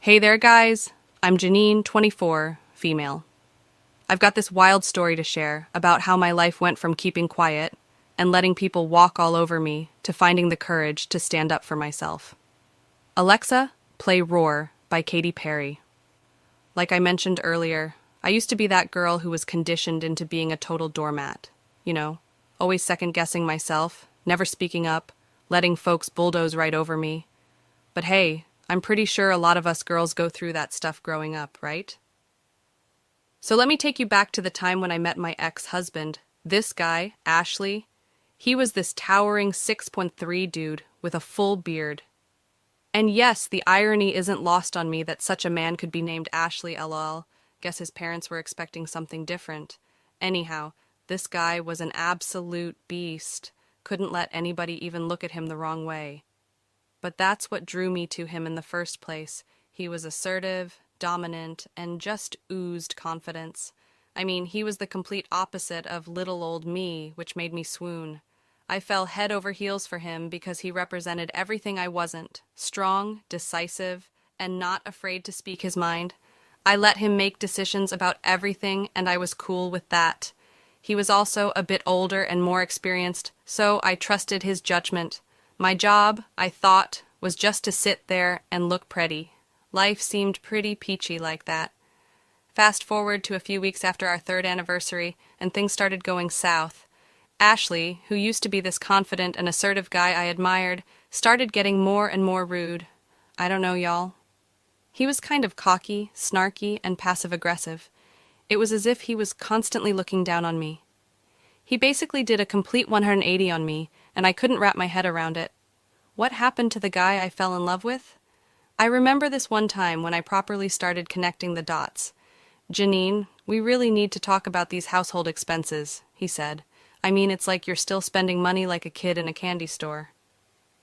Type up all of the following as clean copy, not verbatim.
Hey there, guys. I'm Janine, 24, female. I've got this wild story to share about how my life went from keeping quiet and letting people walk all over me to finding the courage to stand up for myself. Alexa, play Roar by Katy Perry. Like I mentioned earlier, I used to be that girl who was conditioned into being a total doormat. You know, always second-guessing myself, never speaking up, letting folks bulldoze right over me. But hey, I'm pretty sure a lot of us girls go through that stuff growing up, right? So let me take you back to the time when I met my ex-husband. This guy, Ashley, he was this towering 6'3" dude with a full beard. And yes, the irony isn't lost on me that such a man could be named Ashley, lol. Guess his parents were expecting something different. Anyhow, this guy was an absolute beast. Couldn't let anybody even look at him the wrong way. But that's what drew me to him in the first place. He was assertive, dominant, and just oozed confidence. I mean, he was the complete opposite of little old me, which made me swoon. I fell head over heels for him because he represented everything I wasn't: strong, decisive, and not afraid to speak his mind. I let him make decisions about everything, and I was cool with that. He was also a bit older and more experienced, so I trusted his judgment. My job, I thought, was just to sit there and look pretty. Life seemed pretty peachy like that. Fast forward to a few weeks after our third anniversary, and things started going south. Ashley, who used to be this confident and assertive guy I admired, started getting more and more rude. I don't know, y'all. He was kind of cocky, snarky, and passive-aggressive. It was as if he was constantly looking down on me. He basically did a complete 180 on me, and I couldn't wrap my head around it. What happened to the guy I fell in love with? I remember this one time when I properly started connecting the dots. "Janine, we really need to talk about these household expenses," he said. "I mean, it's like you're still spending money like a kid in a candy store."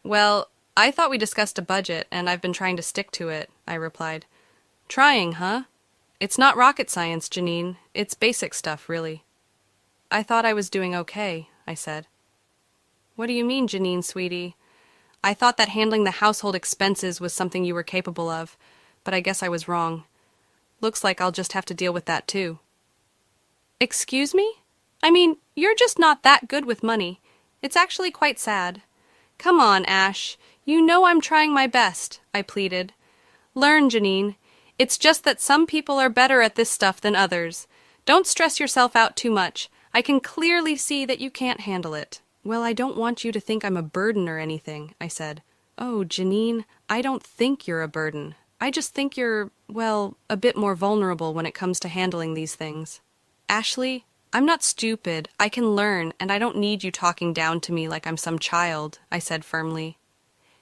"Well, I thought we discussed a budget, and I've been trying to stick to it," I replied. "Trying, huh? It's not rocket science, Janine. It's basic stuff, really." "I thought I was doing okay," I said. "What do you mean, Janine, sweetie? I thought that handling the household expenses was something you were capable of, but I guess I was wrong. Looks like I'll just have to deal with that, too." "Excuse me? I mean, you're just not that good with money. It's actually quite sad." "Come on, Ash. You know I'm trying my best," I pleaded. "Learn, Janine. It's just that some people are better at this stuff than others. Don't stress yourself out too much. I can clearly see that you can't handle it." "Well, I don't want you to think I'm a burden or anything," I said. "Oh, Janine, I don't think you're a burden. I just think you're, well, a bit more vulnerable when it comes to handling these things." "Ashley, I'm not stupid. I can learn, and I don't need you talking down to me like I'm some child," I said firmly.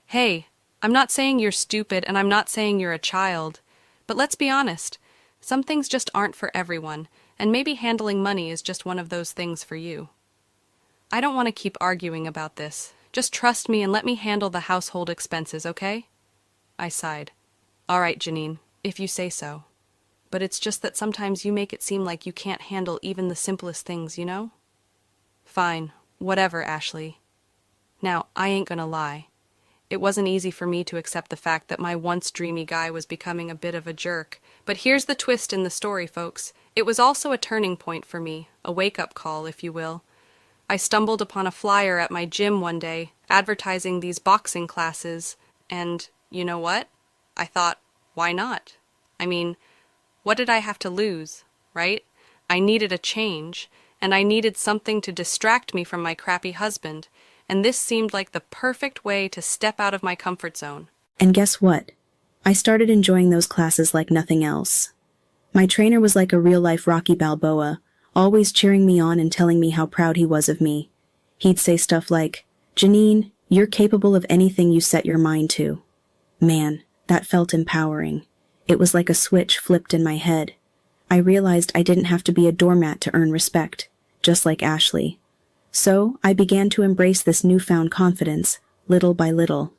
"Hey, I'm not saying you're stupid, and I'm not saying you're a child. But let's be honest. Some things just aren't for everyone, and maybe handling money is just one of those things for you. I don't want to keep arguing about this. Just trust me and let me handle the household expenses, okay?" I sighed. "All right, Janine, if you say so. But it's just that sometimes you make it seem like you can't handle even the simplest things, you know?" "Fine, whatever, Ashley. Now, I ain't gonna lie. It wasn't easy for me to accept the fact that my once dreamy guy was becoming a bit of a jerk. But here's the twist in the story, folks. It was also a turning point for me, a wake-up call, if you will. I stumbled upon a flyer at my gym one day, advertising these boxing classes, and you know what? I thought, why not? I mean, what did I have to lose, right? I needed a change, and I needed something to distract me from my crappy husband, and this seemed like the perfect way to step out of my comfort zone. And guess what? I started enjoying those classes like nothing else. My trainer was like a real-life Rocky Balboa, always cheering me on and telling me how proud he was of me. He'd say stuff like, "Janine, you're capable of anything you set your mind to." Man, that felt empowering. It was like a switch flipped in my head. I realized I didn't have to be a doormat to earn respect, just like Ashley. So I began to embrace this newfound confidence, little by little.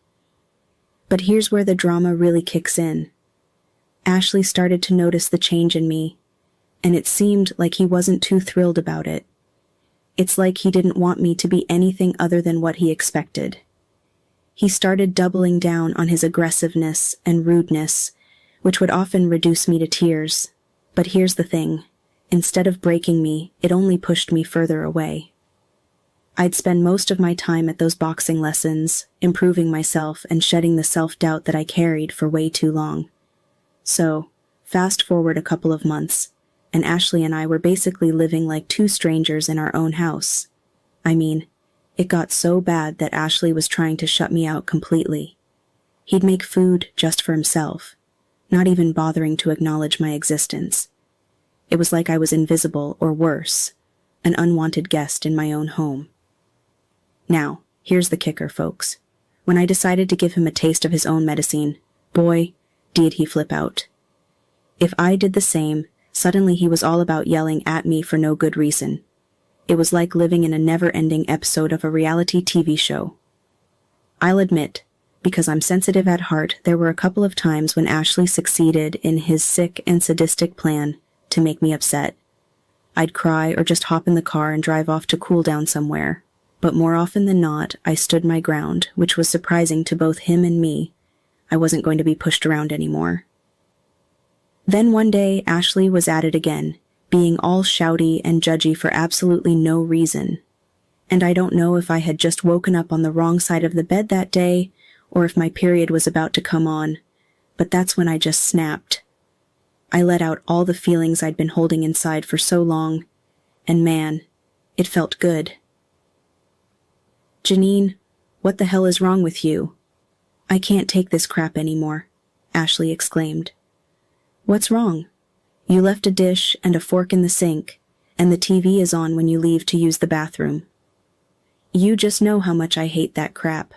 But here's where the drama really kicks in. Ashley started to notice the change in me, and it seemed like he wasn't too thrilled about it. It's like he didn't want me to be anything other than what he expected. He started doubling down on his aggressiveness and rudeness, which would often reduce me to tears. But here's the thing. Instead of breaking me, it only pushed me further away. I'd spend most of my time at those boxing lessons, improving myself and shedding the self-doubt that I carried for way too long. So, fast forward a couple of months, and Ashley and I were basically living like two strangers in our own house. I mean, it got so bad that Ashley was trying to shut me out completely. He'd make food just for himself, not even bothering to acknowledge my existence. It was like I was invisible, or worse, an unwanted guest in my own home. Now, here's the kicker, folks. When I decided to give him a taste of his own medicine, boy, did he flip out. If I did the same, suddenly he was all about yelling at me for no good reason. It was like living in a never-ending episode of a reality TV show. I'll admit, because I'm sensitive at heart, there were a couple of times when Ashley succeeded in his sick and sadistic plan to make me upset. I'd cry or just hop in the car and drive off to cool down somewhere. But more often than not, I stood my ground, which was surprising to both him and me. I wasn't going to be pushed around anymore. Then one day, Ashley was at it again, being all shouty and judgy for absolutely no reason. And I don't know if I had just woken up on the wrong side of the bed that day, or if my period was about to come on, but that's when I just snapped. I let out all the feelings I'd been holding inside for so long, and man, it felt good. "Janine, what the hell is wrong with you? I can't take this crap anymore," Ashley exclaimed. "What's wrong? You left a dish and a fork in the sink, and the TV is on when you leave to use the bathroom. You just know how much I hate that crap.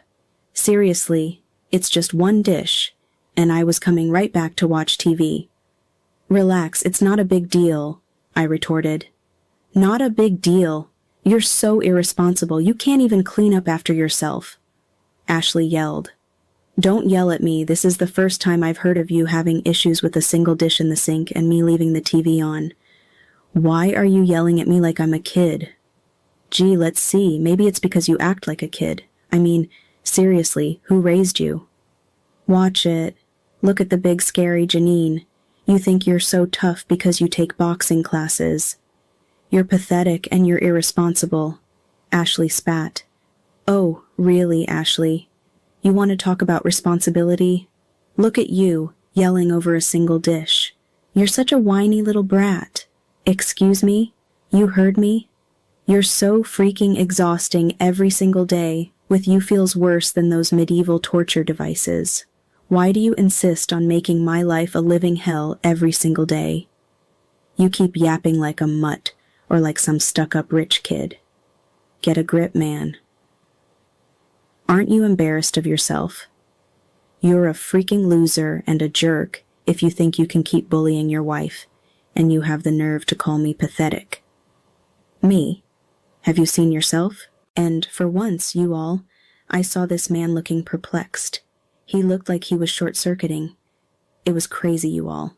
Seriously, it's just one dish, and I was coming right back to watch TV." "Relax, it's not a big deal," I retorted. "Not a big deal? You're so irresponsible, you can't even clean up after yourself," Ashley yelled. "Don't yell at me, this is the first time I've heard of you having issues with a single dish in the sink and me leaving the TV on. Why are you yelling at me like I'm a kid? Gee, let's see, maybe it's because you act like a kid. I mean, seriously, who raised you? Watch it. Look at the big scary Janine. You think you're so tough because you take boxing classes. You're pathetic and you're irresponsible," Ashley spat. "Oh, really, Ashley? You want to talk about responsibility? Look at you, yelling over a single dish. You're such a whiny little brat. Excuse me? You heard me? You're so freaking exhausting every single day, with you feels worse than those medieval torture devices. Why do you insist on making my life a living hell every single day? You keep yapping like a mutt, or like some stuck-up rich kid. Get a grip, man. Aren't you embarrassed of yourself? You're a freaking loser and a jerk if you think you can keep bullying your wife, and you have the nerve to call me pathetic." "Me? Have you seen yourself?" And for once, you all, I saw this man looking perplexed. He looked like he was short-circuiting. It was crazy, you all.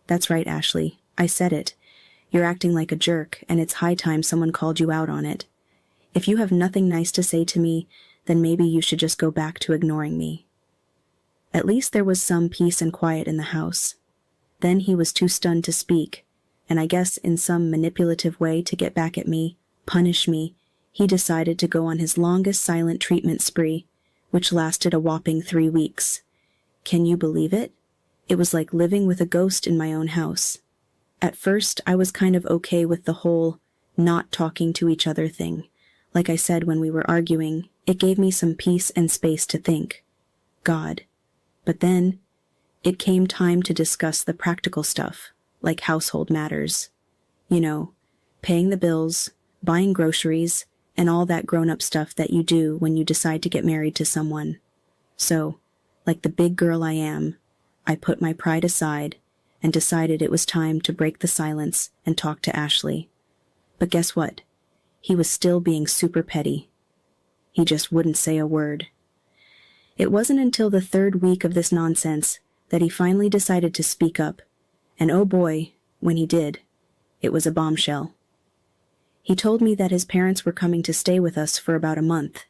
"That's right, Ashley. I said it. You're acting like a jerk, and it's high time someone called you out on it. If you have nothing nice to say to me, then maybe you should just go back to ignoring me." At least there was some peace and quiet in the house. Then he was too stunned to speak, and I guess in some manipulative way to get back at me, punish me, he decided to go on his longest silent treatment spree, which lasted a whopping 3 weeks. Can you believe it? It was like living with a ghost in my own house. At first, I was kind of okay with the whole not talking to each other thing. Like I said when we were arguing, it gave me some peace and space to think. God. But then, it came time to discuss the practical stuff, like household matters. You know, paying the bills, buying groceries, and all that grown-up stuff that you do when you decide to get married to someone. So, like the big girl I am, I put my pride aside and decided it was time to break the silence and talk to Ashley. But guess what? He was still being super petty. He just wouldn't say a word. It wasn't until the 3rd week of this nonsense that he finally decided to speak up, and oh boy, when he did, it was a bombshell. He told me that his parents were coming to stay with us for about a month.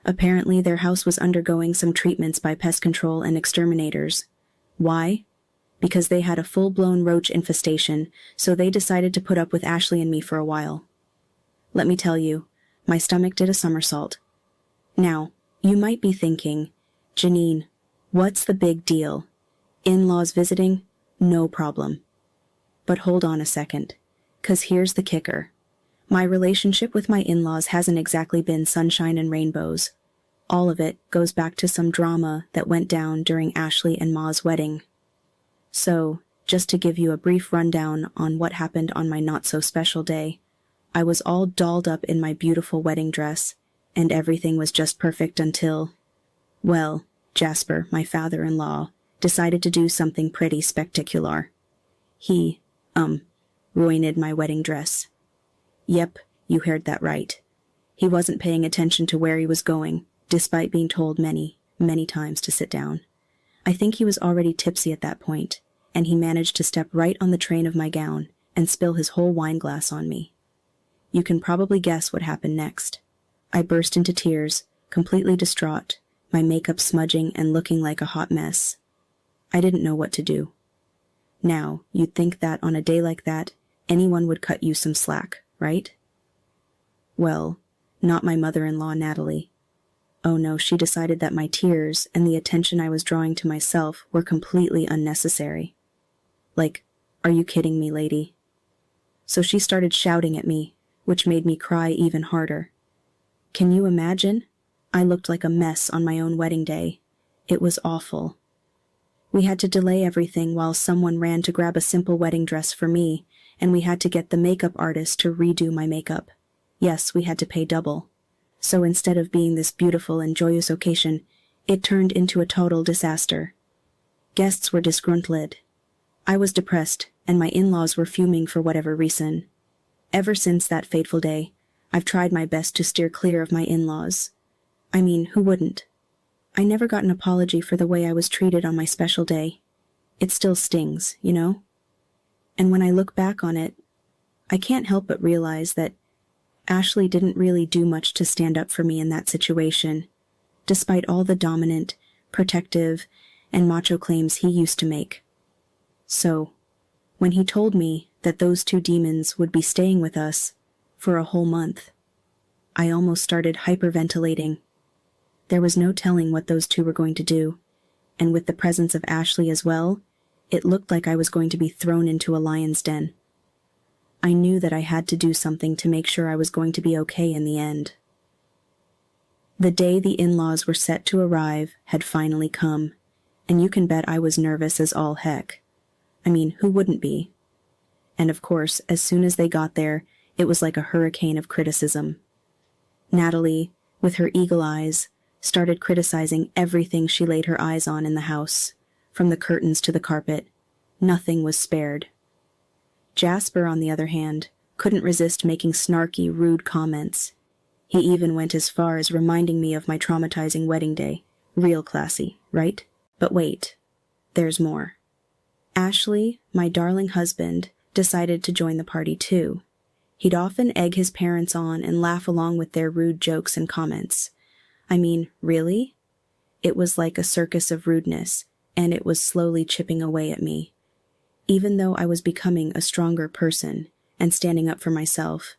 Apparently their house was undergoing some treatments by pest control and exterminators. Why? because they had a full-blown roach infestation, so they decided to put up with Ashley and me for a while. Let me tell you, my stomach did a somersault. Now, you might be thinking, Janine, what's the big deal? In-laws visiting? No problem. But hold on a second, 'cause here's the kicker. My relationship with my in-laws hasn't exactly been sunshine and rainbows. All of it goes back to some drama that went down during Ashley and Ma's wedding. So, just to give you a brief rundown on what happened on my not-so-special day, I was all dolled up in my beautiful wedding dress, and everything was just perfect until, well, Jasper, my father-in-law, decided to do something pretty spectacular. He, ruined my wedding dress. Yep, you heard that right. He wasn't paying attention to where he was going, despite being told many, many times to sit down. I think he was already tipsy at that point, and he managed to step right on the train of my gown and spill his whole wine glass on me. You can probably guess what happened next. I burst into tears, completely distraught, my makeup smudging and looking like a hot mess. I didn't know what to do. Now, you'd think that on a day like that, anyone would cut you some slack, right? Well, not my mother-in-law, Natalie. Oh no, she decided that my tears and the attention I was drawing to myself were completely unnecessary. Like, are you kidding me, lady? So she started shouting at me, which made me cry even harder. Can you imagine? I looked like a mess on my own wedding day. It was awful. We had to delay everything while someone ran to grab a simple wedding dress for me, and we had to get the makeup artist to redo my makeup. Yes, we had to pay double. So instead of being this beautiful and joyous occasion, it turned into a total disaster. Guests were disgruntled. I was depressed, and my in-laws were fuming for whatever reason. Ever since that fateful day, I've tried my best to steer clear of my in-laws. I mean, who wouldn't? I never got an apology for the way I was treated on my special day. It still stings, you know? And when I look back on it, I can't help but realize that Ashley didn't really do much to stand up for me in that situation, despite all the dominant, protective, and macho claims he used to make. So, when he told me that those two demons would be staying with us for a whole month, I almost started hyperventilating. There was no telling what those two were going to do, and with the presence of Ashley as well, it looked like I was going to be thrown into a lion's den. I knew that I had to do something to make sure I was going to be okay in the end. The day the in-laws were set to arrive had finally come, and you can bet I was nervous as all heck. I mean, who wouldn't be? And of course, as soon as they got there, it was like a hurricane of criticism. Natalie, with her eagle eyes, started criticizing everything she laid her eyes on in the house, from the curtains to the carpet. Nothing was spared. Jasper, on the other hand, couldn't resist making snarky, rude comments. He even went as far as reminding me of my traumatizing wedding day. Real classy, right? But wait, there's more. Ashley, my darling husband, decided to join the party too. He'd often egg his parents on and laugh along with their rude jokes and comments. I mean, really? It was like a circus of rudeness, and it was slowly chipping away at me. Even though I was becoming a stronger person and standing up for myself,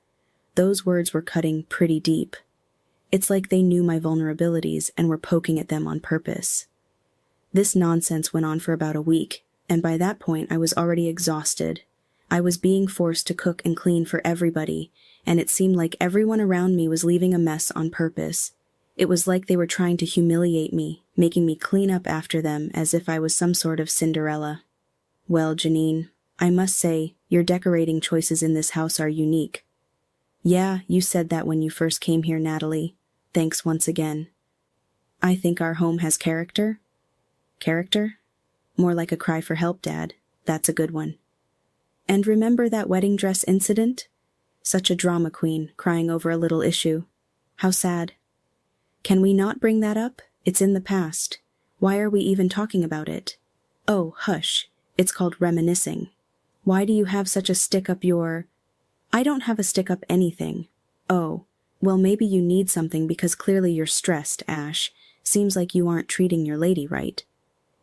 those words were cutting pretty deep. It's like they knew my vulnerabilities and were poking at them on purpose. This nonsense went on for about a week, and by that point I was already exhausted. I was being forced to cook and clean for everybody, and it seemed like everyone around me was leaving a mess on purpose. It was like they were trying to humiliate me, making me clean up after them as if I was some sort of Cinderella. Well, Janine, I must say, your decorating choices in this house are unique. Yeah, you said that when you first came here, Natalie. Thanks once again. I think our home has character. Character? More like a cry for help, Dad. That's a good one. And remember that wedding dress incident? Such a drama queen, crying over a little issue. How sad. Can we not bring that up? It's in the past. Why are we even talking about it? Oh, hush. It's called reminiscing. Why do you have such a stick up your... I don't have a stick up anything. Oh, well maybe you need something because clearly you're stressed, Ash. Seems like you aren't treating your lady right.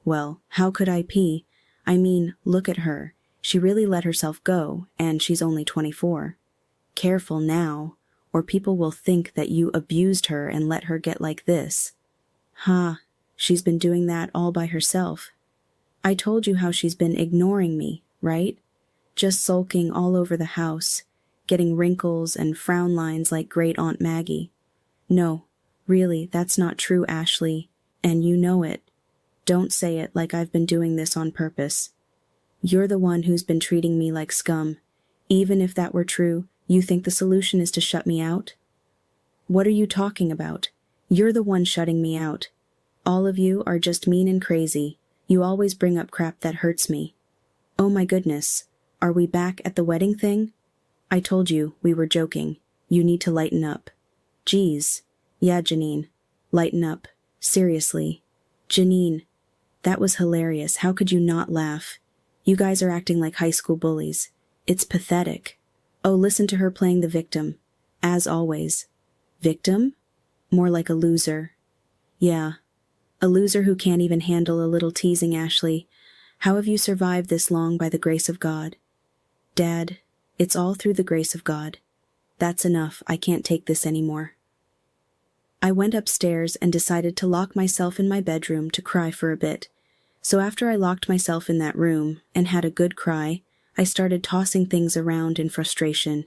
Well, how could I pee? I mean, look at her. She really let herself go, and she's only 24. Careful now, or people will think that you abused her and let her get like this. Ha, she's been doing that all by herself. I told you how she's been ignoring me, right? Just sulking all over the house, getting wrinkles and frown lines like Great Aunt Maggie. No, really, that's not true, Ashley, and you know it. Don't say it like I've been doing this on purpose. You're the one who's been treating me like scum. Even if that were true, you think the solution is to shut me out? What are you talking about? You're the one shutting me out. All of you are just mean and crazy. You always bring up crap that hurts me. Oh my goodness. Are we back at the wedding thing? I told you we were joking. You need to lighten up. Geez. Yeah, Janine. Lighten up. Seriously. Janine. That was hilarious. How could you not laugh? You guys are acting like high school bullies. It's pathetic. Oh, listen to her playing the victim. As always. Victim? More like a loser. Yeah. A loser who can't even handle a little teasing, Ashley. How have you survived this long by the grace of God? Dad, it's all through the grace of God. That's enough. I can't take this anymore. I went upstairs and decided to lock myself in my bedroom to cry for a bit. So after I locked myself in that room and had a good cry, I started tossing things around in frustration.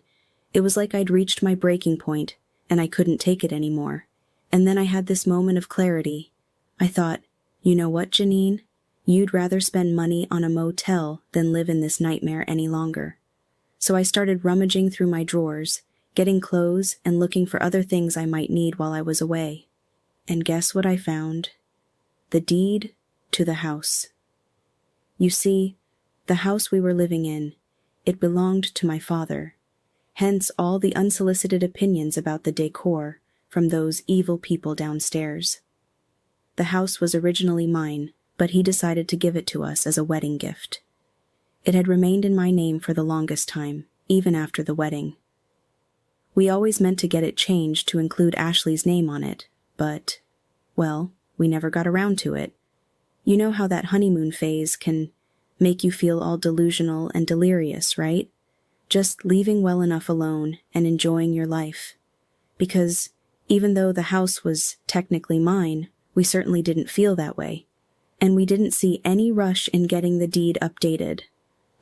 It was like I'd reached my breaking point, and I couldn't take it anymore. And then I had this moment of clarity. I thought, you know what, Janine? You'd rather spend money on a motel than live in this nightmare any longer. So I started rummaging through my drawers, getting clothes and looking for other things I might need while I was away. And guess what I found? The deed to the house. You see, the house we were living in, it belonged to my father. Hence all the unsolicited opinions about the decor from those evil people downstairs. The house was originally mine, but he decided to give it to us as a wedding gift. It had remained in my name for the longest time, even after the wedding. We always meant to get it changed to include Ashley's name on it, but, well, we never got around to it. You know how that honeymoon phase can make you feel all delusional and delirious, right? Just leaving well enough alone and enjoying your life. Because even though the house was technically mine, we certainly didn't feel that way. And we didn't see any rush in getting the deed updated.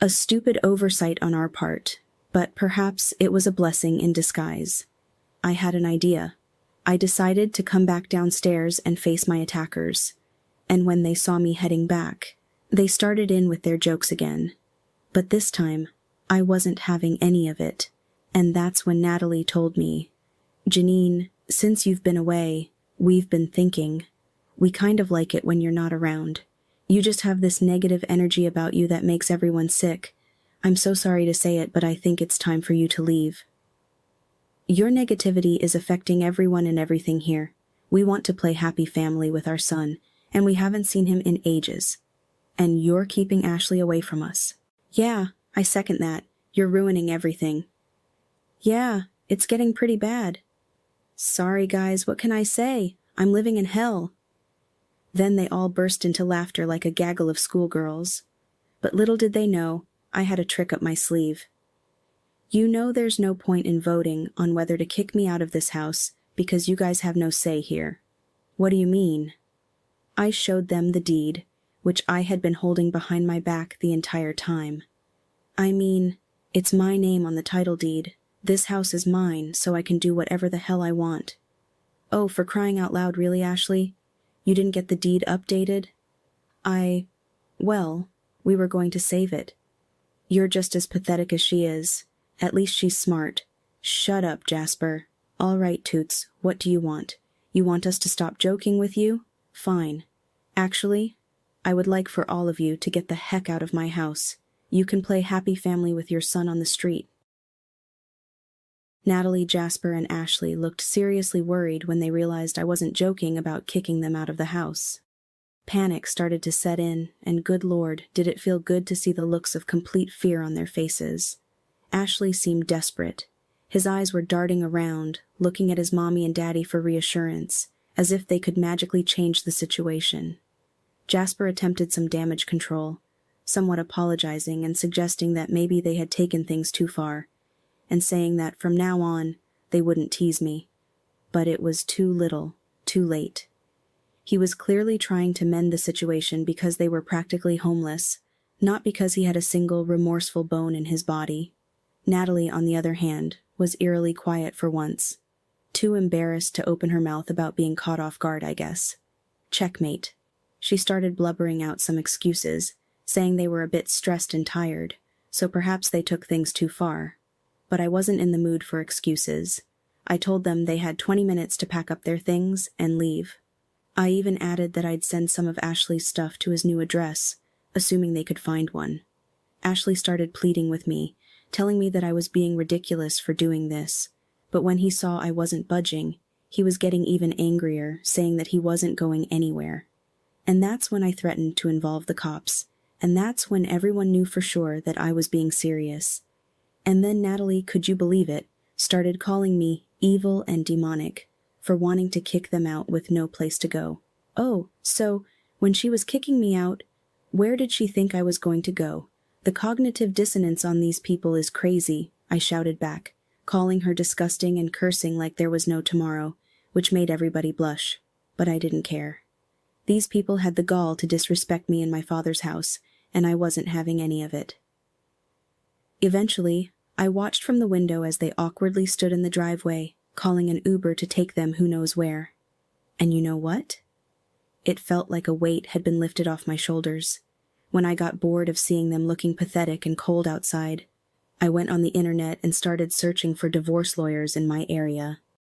A stupid oversight on our part, but perhaps it was a blessing in disguise. I had an idea. I decided to come back downstairs and face my attackers. And when they saw me heading back, they started in with their jokes again. But this time, I wasn't having any of it. And that's when Natalie told me, Janine, since you've been away, we've been thinking. We kind of like it when you're not around. You just have this negative energy about you that makes everyone sick. I'm so sorry to say it, but I think it's time for you to leave. Your negativity is affecting everyone and everything here. We want to play happy family with our son, and we haven't seen him in ages. And you're keeping Ashley away from us. Yeah, I second that. You're ruining everything. Yeah, it's getting pretty bad. Sorry, guys, what can I say? I'm living in hell. Then they all burst into laughter like a gaggle of schoolgirls. But little did they know, I had a trick up my sleeve. You know there's no point in voting on whether to kick me out of this house because you guys have no say here. What do you mean? I showed them the deed, which I had been holding behind my back the entire time. I mean, it's my name on the title deed. This house is mine, so I can do whatever the hell I want. Oh, for crying out loud, really, Ashley? You didn't get the deed updated? Well, we were going to save it. You're just as pathetic as she is. At least she's smart. Shut up, Jasper. All right, Toots, what do you want? You want us to stop joking with you? Fine. Actually, I would like for all of you to get the heck out of my house. You can play happy family with your son on the street. Natalie, Jasper, and Ashley looked seriously worried when they realized I wasn't joking about kicking them out of the house. Panic started to set in, and good Lord, did it feel good to see the looks of complete fear on their faces. Ashley seemed desperate. His eyes were darting around, looking at his mommy and daddy for reassurance, as if they could magically change the situation. Jasper attempted some damage control, somewhat apologizing and suggesting that maybe they had taken things too far, and saying that from now on, they wouldn't tease me. But it was too little, too late. He was clearly trying to mend the situation because they were practically homeless, not because he had a single remorseful bone in his body. Natalie, on the other hand, was eerily quiet for once. Too embarrassed to open her mouth about being caught off guard, I guess. Checkmate. She started blubbering out some excuses, saying they were a bit stressed and tired, so perhaps they took things too far. But I wasn't in the mood for excuses. I told them they had 20 minutes to pack up their things and leave. I even added that I'd send some of Ashley's stuff to his new address, assuming they could find one. Ashley started pleading with me, telling me that I was being ridiculous for doing this, but when he saw I wasn't budging, he was getting even angrier, saying that he wasn't going anywhere. And that's when I threatened to involve the cops, and that's when everyone knew for sure that I was being serious. And then Natalie, could you believe it, started calling me evil and demonic for wanting to kick them out with no place to go. Oh, so, when she was kicking me out, where did she think I was going to go? The cognitive dissonance on these people is crazy, I shouted back, calling her disgusting and cursing like there was no tomorrow, which made everybody blush. But I didn't care. These people had the gall to disrespect me in my father's house, and I wasn't having any of it. Eventually, I watched from the window as they awkwardly stood in the driveway, calling an Uber to take them who knows where. And you know what? It felt like a weight had been lifted off my shoulders. When I got bored of seeing them looking pathetic and cold outside, I went on the internet and started searching for divorce lawyers in my area.